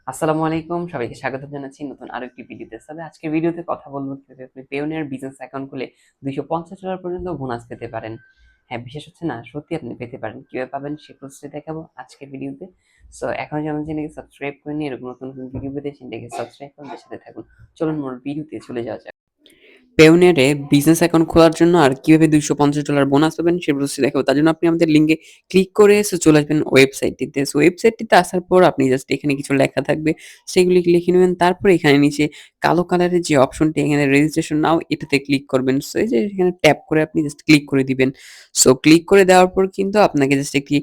আসসালামু আলাইকুম, সবাইকে স্বাগত জানাচ্ছি নতুন আরো একটি ভিডিওতে। তবে আজকের ভিডিওতে কথা বলবো কিভাবে আপনি পেওনিয়ার বিজনেস অ্যাকাউন্ট খুলে $250 পর্যন্ত বোনাস পেতে পারেন। হ্যাঁ, বিশেষ হচ্ছে না, সত্যি আপনি পেতে পারেন। কিভাবে পাবেন সেই প্রসেসটি দেখাবো আজকের ভিডিওতে। সো এখনো যেমন চ্যানেলকে সাবস্ক্রাইব করেনি, এরকম নতুন নতুন ভিডিও পেতে চ্যানেলকে সাবস্ক্রাইব করুন, সাথে থাকুন। চলুন মূল ভিডিওতে চলে যাওয়া যাক। পেওনিয়ারে বিজনেস অ্যাকাউন্ট খোলার জন্য আর কিভাবে $250 বোনাস পাবেন সে প্রসেসটি দেখাবো। তার জন্য আপনি আমাদের লিঙ্কে ক্লিক করে চলে আসবেন ওয়েবসাইটটিতে। সো ওয়েবসাইটটিতে আসার পর আপনি জাস্ট এখানে কিছু লেখা থাকবে, সেগুলি লিখে নেবেন। তারপরে এখানে নিচে কালো কালারের যে অপশনটি, এখানে রেজিস্ট্রেশন নাও, এটাতে ক্লিক করবেন। সো এই যে এখানে ট্যাপ করে আপনি জাস্ট ক্লিক করে দিবেন। সো ক্লিক করে দেওয়ার পর কিন্তু আপনাকে জাস্ট একটি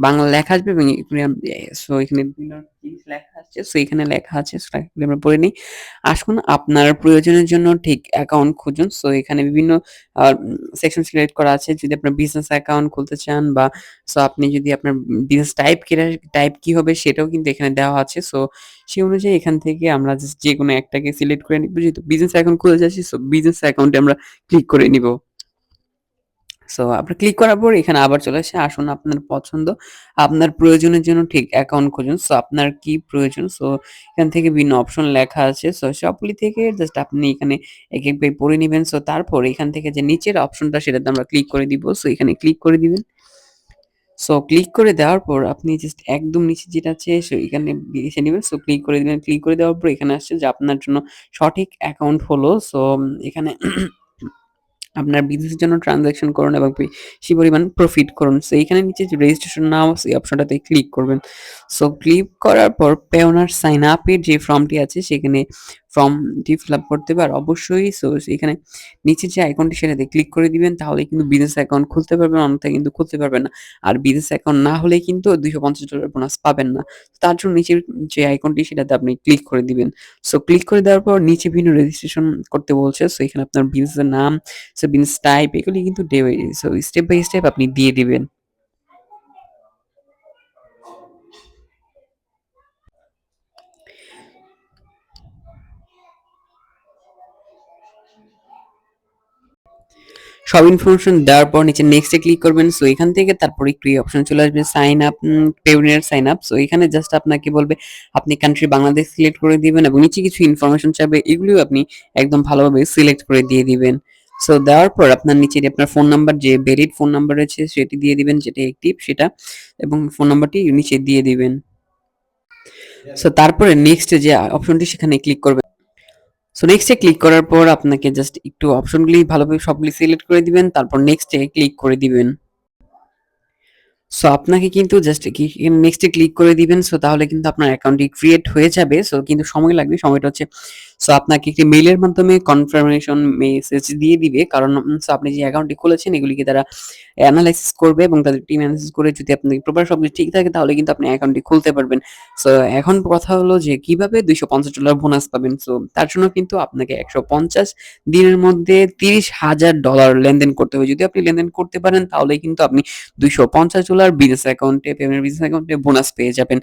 বাংলা লেখা আসবে এবং সো এখানে বিভিন্ন জিনিস লেখা আসছে। সো এখানে লেখা আছে, সেটা আমরা পড়ে নিই। আসুন আপনার প্রয়োজনের জন্য ঠিক অ্যাকাউন্ট খুঁজুন। সো এখানে বিভিন্ন সেকশন সিলেক্ট করা আছে। যদি আপনার বিজনেস অ্যাকাউন্ট খুলতে চান বা সো আপনি যদি আপনার বিজনেস টাইপ কি হবে সেটাও কিন্তু এখানে দেওয়া আছে। সো সেই অনুযায়ী এখান থেকে আমরা জাস্ট যেকোনো একটাকে সিলেক্ট করে নিব। যেহেতু বিজনেস অ্যাকাউন্ট খুলতে যাচ্ছি, সো বিজনেস অ্যাকাউন্টে আমরা ক্লিক করে নিব। সো আপনার ক্লিক করার পর এখানে আবার চলে আসে, আসুন আপনার পছন্দ, আপনার প্রয়োজনের জন্য ঠিক অ্যাকাউন্ট খুঁজুন। সো আপনার কি প্রয়োজন, সো এখান থেকে বিভিন্ন অপশন লেখা আছে। সো সবগুলি থেকে জাস্ট আপনি এখানে এক এক ভাবে পড়ে নিবেন। সো তারপর এখান থেকে যে নিচের অপশনটা সেটাতে আমরা ক্লিক করে দিব। সো এখানে ক্লিক করে দিবেন। সো ক্লিক করে দেওয়ার পর আপনি জাস্ট একদম নিচে যেটা আছে সো এখানে বেছে নিবেন। সো ক্লিক করে দিবেন। ক্লিক করে দেওয়ার পর এখানে আসছে যে আপনার জন্য সঠিক অ্যাকাউন্ট হলো। সো এখানে আপনার বিজনেসের জন্য ট্রান্সাকশন করুন এবং বেশি পরিমাণ প্রফিট করুন। সো এইখানে নিচে যে রেজিস্ট্রেশন নাও আছে, এই অপশনটাতে ক্লিক করবেন। সো ক্লিক করার পর পেওনার সাইন আপের যে ফর্মটি আছে সেখানে ফর্মটি ফিল আপ করতে হবে। আর অবশ্যই সো এখানে নিচে যে আইকনটি সেটাতে ক্লিক করে দিবেন, তাহলে কিন্তু বিজনেস অ্যাকাউন্ট খুলতে পারবেন, অন্যথায় কিন্তু খুলতে পারবেন না। আর বিজনেস অ্যাকাউন্ট না হলে কিন্তু $250 বোনাস পাবেন না। তার জন্য নিচের যে আইকনটি সেটাতে আপনি ক্লিক করে দিবেন। সো ক্লিক করে দেওয়ার পর নিচে বিভিন্ন রেজিস্ট্রেশন করতে বলছে। সো এখানে আপনার বিজনেসের নাম, সো বিজনেস টাইপ, এগুলি কিন্তু সো স্টেপ বাই স্টেপ আপনি দিয়ে দিবেন। সব ইনফরমেশন দেওয়ার পর নিচে নেক্সট এ ক্লিক করবেন। সো এখান থেকে তারপর একটু এই অপশন চলে আসবে sign up, Payoneer sign up. So এখানে জাস্ট আপনাকে বলবে আপনি কান্ট্রি বাংলাদেশ সিলেক্ট করে দিবেন এবং নিচে কিছু ইনফরমেশন চাইবে, এগুলিও আপনি একদম ভালোভাবে সিলেক্ট করে দিয়ে দিবেন। সো দেওয়ার পর আপনার নিচে আপনার ফোন নাম্বার, যে ভ্যালিড ফোন নাম্বার রয়েছে সেটি দিয়ে দিবেন, যেটা অ্যাক্টিভ সেটা, এবং ফোন নাম্বারটি নিচে দিয়ে দিবেন। সো তারপরে নেক্সট যে অপশনটি সেখানে ক্লিক করবেন। সো নেক্সট এ ক্লিক করার পর আপনাকে জাস্ট একটু অপশনগুলি ভালোভাবে সবগুলি সিলেক্ট করে দিবেন, তারপর নেক্সট এ ক্লিক করে দিবেন। সো আপনাকে কিন্তু জাস্ট নেক্সট এ ক্লিক করে দিবেন। সো তাহলে কিন্তু আপনার অ্যাকাউন্টটি ক্রিয়েট হয়ে যাবে। সো কিন্তু সময় লাগবে। সময়টা হচ্ছে, সো আপনাকে একটি মেইলের মাধ্যমে কনফার্মেশন মেসেজ দিয়ে দিবে। কারণ সো আপনি যে অ্যাকাউন্টটি খুলেছেন এগুলিকে তারা অ্যানালাইসিস করবে এবং তাদের টিম অ্যানালাইসিস করে যদি আপনার প্রপার সবকিছু ঠিক থাকে তাহলে কিন্তু আপনি অ্যাকাউন্টটি খুলতে পারবেন। সো এখন কথা হলো যে কিভাবে $250 বোনাস পাবেন। সো তার জন্য কিন্তু আপনাকে 150 দিনের মধ্যে $30,000 লেনদেন করতে হবে। যদি আপনি লেনদেন করতে পারেন তাহলে কিন্তু আপনি $250 বিজনেস অ্যাকাউন্টে, পেমেন্ট বিজনেস অ্যাকাউন্টে বোনাস পেয়ে যাবেন।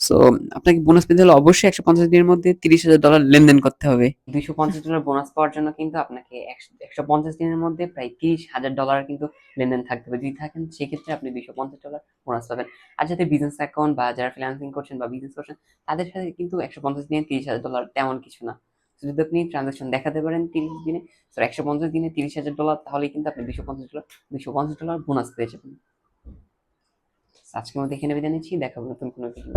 সো আপনাকে বোনাস পেতে হলে অবশ্যই 150 দিনের মধ্যে $30,000 লেনদেন করতে হবে। $250 বোনাস পাওয়ার জন্য কিন্তু আপনাকে 150 দিনের মধ্যে প্রায় $30,000 কিন্তু লেনদেন থাকতে হবে। যদি থাকেন সেক্ষেত্রে আপনি $250 বোনাস পাবেন। আর যাদের বিজনেস অ্যাকাউন্ট বা যারা ফ্রিল্যান্সিং করছেন বা বিজনেস করছেন, তাদের সাথে কিন্তু 150 দিনে $30,000 তেমন কিছু না। যদি আপনি ট্রানজাকশন দেখাতে পারেন 30 দিনে, তো 150 দিনে $30,000, তাহলে কিন্তু আপনি $250 বোনাস পেয়ে যাবেন। আজকের মতো এখানে বিদায় নিচ্ছি। দেখা হবে নতুন কোনো ভিডিও।